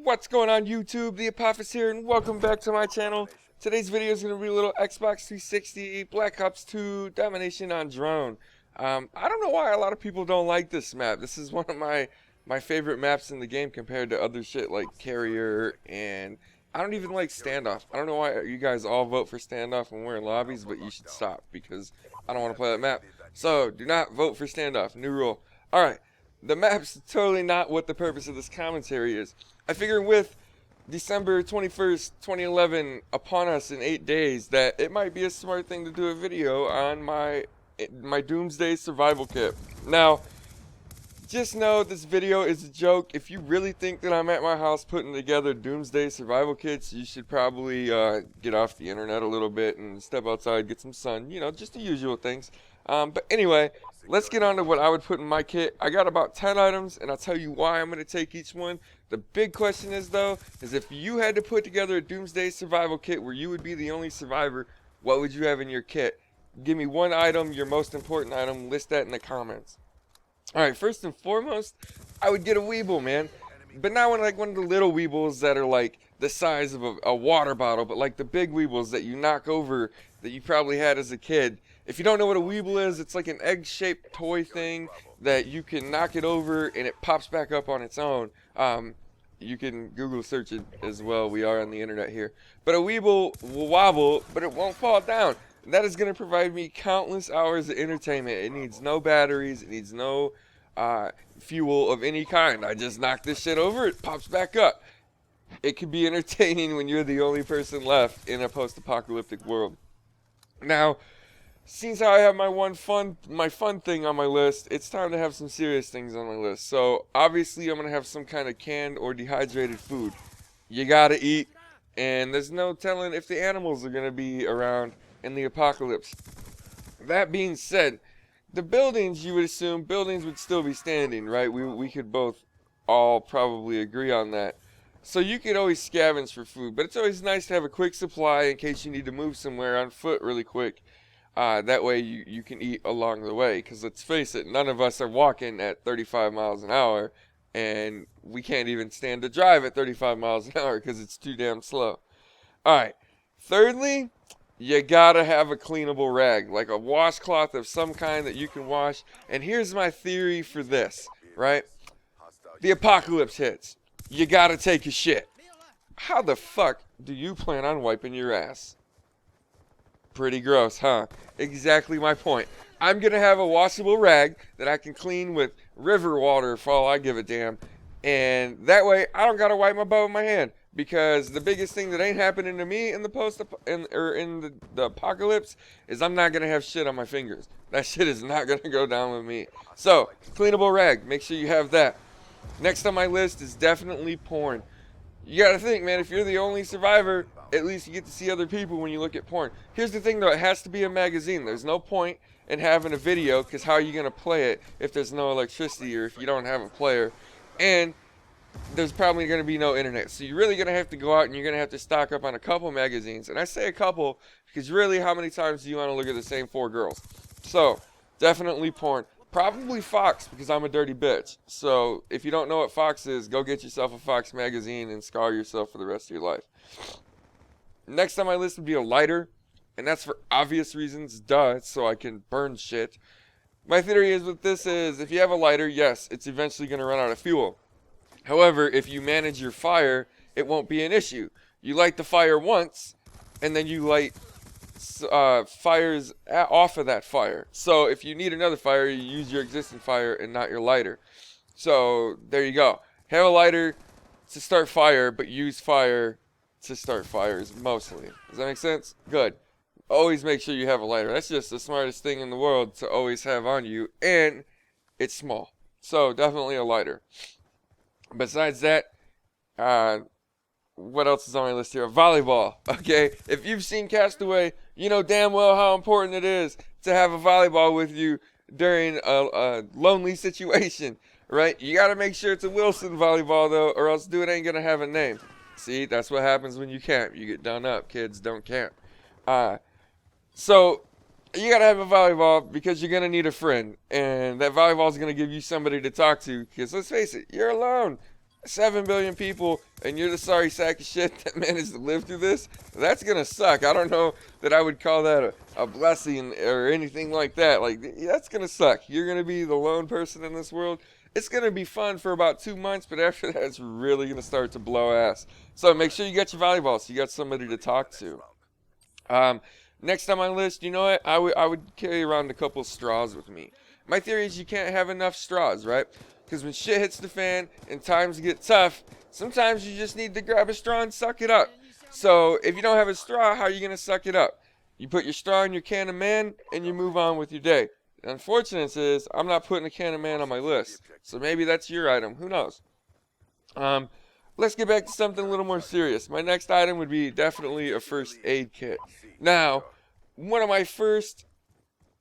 What's going on YouTube? The Apophis here, and welcome back to my channel. Today's video is going to be a little Xbox 360 Black Ops 2 Domination on Drone. I don't know why a lot of people don't like this map. This is one of my favorite maps in the game compared to other shit like Carrier, and I don't even like Standoff. I don't know why you guys all vote for Standoff when we're in lobbies, but you should stop because I don't want to play that map. So, do not vote for Standoff. New rule. Alright. The map's totally not what the purpose of this commentary is. I figure with December 21st, 2011 upon us in 8 days that it might be a smart thing to do a video on my Doomsday survival kit. Now, just know this video is a joke. If you really think that I'm at my house putting together Doomsday survival kits, you should probably get off the internet a little bit and step outside, get some sun, you know, just the usual things. But anyway, let's get on to what I would put in my kit. I got about 10 items, and I'll tell you why I'm going to take each one. The big question is, though, is if you had to put together a Doomsday survival kit where you would be the only survivor, what would you have in your kit? Give me one item, your most important item, list that in the comments. Alright, first and foremost, I would get a Weeble, man. But not one of the little Weebles that are like the size of a water bottle, but like the big Weebles that you knock over that you probably had as a kid. If you don't know what a Weeble is, it's like an egg-shaped toy thing that you can knock it over and it pops back up on its own. You can Google search it as well. We are on the internet here. But a Weeble will wobble, but it won't fall down. That is going to provide me countless hours of entertainment. It needs no batteries. It needs no fuel of any kind. I just knock this shit over, it pops back up. It can be entertaining when you're the only person left in a post-apocalyptic world. Now, since I have my fun thing on my list, it's time to have some serious things on my list. So, obviously, I'm going to have some kind of canned or dehydrated food. You gotta eat, and there's no telling if the animals are going to be around in the apocalypse. That being said, the buildings, you would assume, buildings would still be standing, right? We could both all probably agree on that. So you could always scavenge for food, but it's always nice to have a quick supply in case you need to move somewhere on foot really quick. That way you can eat along the way, because let's face it, none of us are walking at 35 miles an hour, and we can't even stand to drive at 35 miles an hour because it's too damn slow. Alright, thirdly, you gotta have a cleanable rag, like a washcloth of some kind that you can wash. And here's my theory for this, right? The apocalypse hits. You gotta take a shit. How the fuck do you plan on wiping your ass? Pretty gross, huh? Exactly my point. I'm gonna have a washable rag that I can clean with river water for all I give a damn. And that way, I don't gotta wipe my butt with my hand. Because the biggest thing that ain't happening to me in the apocalypse is I'm not gonna have shit on my fingers. That shit is not gonna go down with me. So, cleanable rag. Make sure you have that. Next on my list is definitely porn. You gotta think, man, if you're the only survivor, at least you get to see other people when you look at porn. Here's the thing, though. It has to be a magazine. There's no point in having a video, because how are you gonna play it if there's no electricity or if you don't have a player? And there's probably going to be no internet. So you're really going to have to go out and you're going to have to stock up on a couple magazines. And I say a couple because really, how many times do you want to look at the same 4 girls? So, definitely porn. Probably Fox, because I'm a dirty bitch. So, if you don't know what Fox is, go get yourself a Fox magazine and scar yourself for the rest of your life. Next on my list would be a lighter. And that's for obvious reasons. Duh, so I can burn shit. My theory is with this is, if you have a lighter, yes, it's eventually going to run out of fuel. However, if you manage your fire, it won't be an issue. You light the fire once, and then you light fires off of that fire. So if you need another fire, you use your existing fire and not your lighter. So there you go. Have a lighter to start fire, but use fire to start fires mostly. Does that make sense? Good. Always make sure you have a lighter. That's just the smartest thing in the world to always have on you, and it's small. So definitely a lighter. Besides that, what else is on my list here? Volleyball, okay? If you've seen Castaway, you know damn well how important it is to have a volleyball with you during a lonely situation, right? You got to make sure it's a Wilson volleyball, though, or else dude ain't going to have a name. See, that's what happens when you camp. You get done up. Kids don't camp. So, you got to have a volleyball because you're going to need a friend. And that volleyball is going to give you somebody to talk to. Because let's face it, you're alone. 7 billion people, and you're the sorry sack of shit that managed to live through this. That's gonna suck. I don't know that I would call that a blessing or anything like that. Like, that's gonna suck. You're gonna be the lone person in this world. It's gonna be fun for about 2 months, but after that, it's really gonna start to blow ass. So make sure you get your volleyball so you got somebody to talk to. Next on my list, you know what? I would carry around a couple straws with me. My theory is you can't have enough straws, right? Because when shit hits the fan and times get tough, sometimes you just need to grab a straw and suck it up. So if you don't have a straw, how are you going to suck it up? You put your straw in your can of man and you move on with your day. The unfortunate is I'm not putting a can of man on my list. So maybe that's your item. Who knows? Let's get back to something a little more serious. My next item would be definitely a first aid kit. Now, one of my first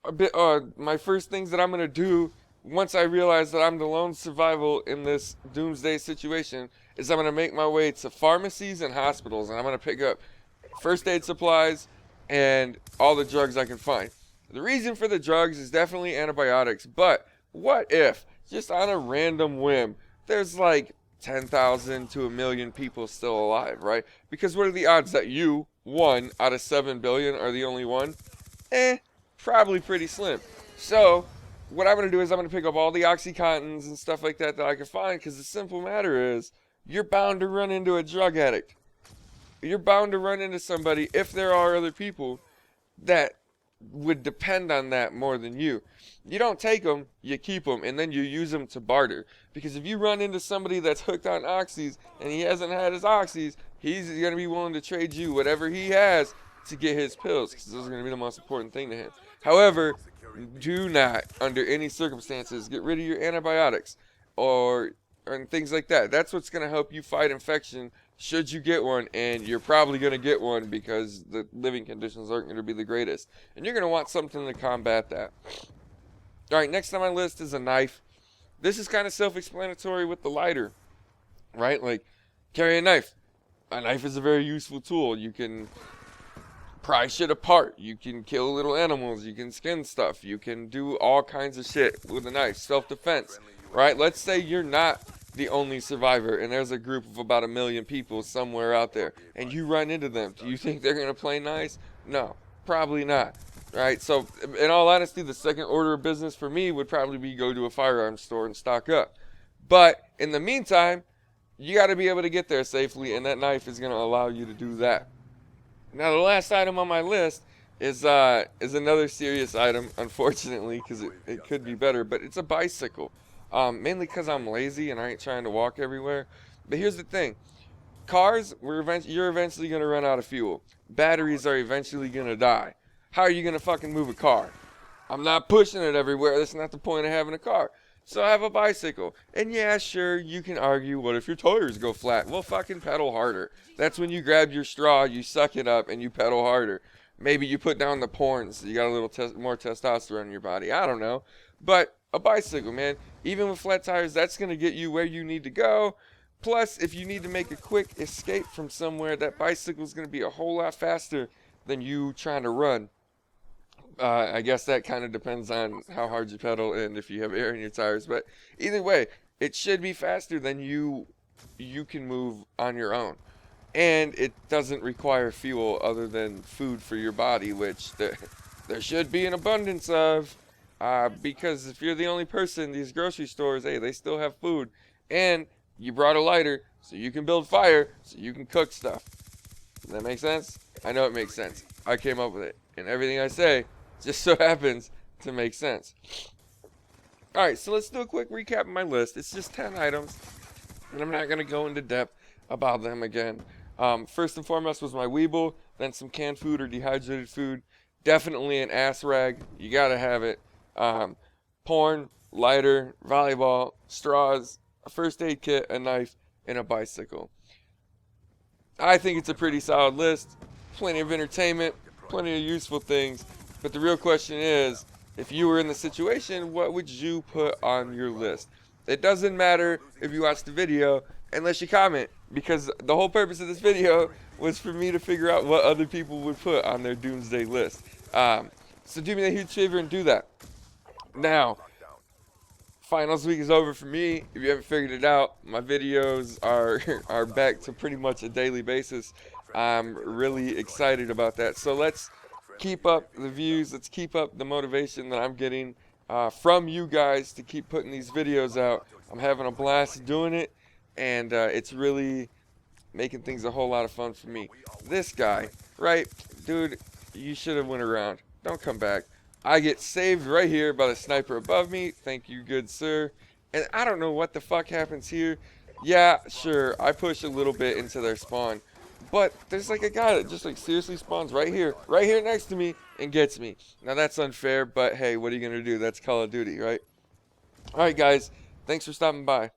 things that I'm going to do once I realize that I'm the lone survival in this doomsday situation is I'm going to make my way to pharmacies and hospitals, and I'm going to pick up first aid supplies and all the drugs I can find. The reason for the drugs is definitely antibiotics, but what if, just on a random whim, there's like 10,000 to a million people still alive, right? Because what are the odds that you, 1 out of 7 billion, are the only one? Probably pretty slim. So what I'm going to do is I'm going to pick up all the Oxycontins and stuff like that I can find, because the simple matter is you're bound to run into a drug addict. You're bound to run into somebody, if there are other people, that would depend on that more than you. You don't take them, you keep them, and then you use them to barter. Because if you run into somebody that's hooked on oxys and he hasn't had his oxys, he's going to be willing to trade you whatever he has to get his pills, because those are going to be the most important thing to him. However, do not, under any circumstances, get rid of your antibiotics or things like that. That's what's going to help you fight infection should you get one, and you're probably going to get one because the living conditions aren't going to be the greatest. And you're going to want something to combat that. Alright, next on my list is a knife. This is kind of self-explanatory with the lighter, right? Like, carry a knife. A knife is a very useful tool. You can pry shit apart. You can kill little animals. You can skin stuff. You can do all kinds of shit with a knife. Self-defense, right? Let's say you're not the only survivor and there's a group of about 1 million people somewhere out there and you run into them. Do you think they're going to play nice? No, probably not. Right? So, in all honesty, the second order of business for me would probably be go to a firearms store and stock up. But, in the meantime, you got to be able to get there safely, and that knife is going to allow you to do that. Now, the last item on my list is another serious item, unfortunately, because it could be better, but it's a bicycle. Mainly because I'm lazy and I ain't trying to walk everywhere. But here's the thing. Cars, you're eventually going to run out of fuel. Batteries are eventually going to die. How are you going to fucking move a car? I'm not pushing it everywhere. That's not the point of having a car. So I have a bicycle. And yeah, sure, you can argue, what if your tires go flat? Well, fucking pedal harder. That's when you grab your straw, you suck it up, and you pedal harder. Maybe you put down the porn so you got a little more testosterone in your body. I don't know. But a bicycle, man, even with flat tires, that's going to get you where you need to go. Plus, if you need to make a quick escape from somewhere, that bicycle is going to be a whole lot faster than you trying to run. I guess that kind of depends on how hard you pedal and if you have air in your tires. But either way, it should be faster than you can move on your own. And it doesn't require fuel other than food for your body, which there should be an abundance of. Because if you're the only person in these grocery stores, hey, they still have food. And you brought a lighter so you can build fire so you can cook stuff. Does that make sense? I know it makes sense. I came up with it. And everything I say just so happens to make sense. Alright, so let's do a quick recap of my list. It's just 10 items, and I'm not going to go into depth about them again. First and foremost was my Weeble, then some canned food or dehydrated food. Definitely an ass rag. You got to have it. Porn, lighter, volleyball, straws, a first aid kit, a knife, and a bicycle. I think it's a pretty solid list. Plenty of entertainment, plenty of useful things. But the real question is, if you were in the situation, what would you put on your list? It doesn't matter if you watch the video unless you comment, because the whole purpose of this video was for me to figure out what other people would put on their doomsday list. So do me a huge favor and do that. Now, finals week is over for me. If you haven't figured it out, my videos are are back to pretty much a daily basis. I'm really excited about that. So let's keep up the views. Let's keep up the motivation that I'm getting from you guys to keep putting these videos out. I'm having a blast doing it, and it's really making things a whole lot of fun for me. This guy, right, dude, you should have went around. Don't come back. I get saved right here by the sniper above me. Thank you, good sir. And I don't know what the fuck happens here. Yeah, sure, I push a little bit into their spawn, but there's like a guy that just like seriously spawns right here next to me and gets me. Now that's unfair, but hey, what are you gonna do? That's Call of Duty, right? Alright guys, thanks for stopping by.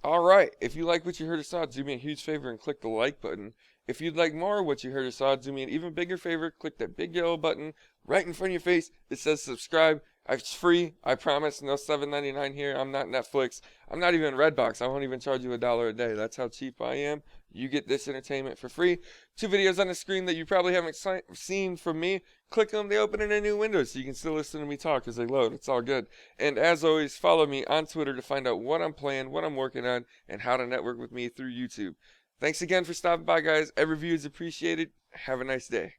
Alright, if you like what you heard or saw, do me a huge favor and click the like button. If you'd like more of what you heard or saw, do me an even bigger favor, click that big yellow button right in front of your face. It says subscribe. It's free, I promise. No $7.99 here. I'm not Netflix. I'm not even Redbox. I won't even charge you $1 a day. That's how cheap I am. You get this entertainment for free. 2 videos on the screen that you probably haven't seen from me. Click them, they open in a new window so you can still listen to me talk as they load. It's all good. And as always, follow me on Twitter to find out what I'm playing, what I'm working on, and how to network with me through YouTube. Thanks again for stopping by, guys. Every view is appreciated. Have a nice day.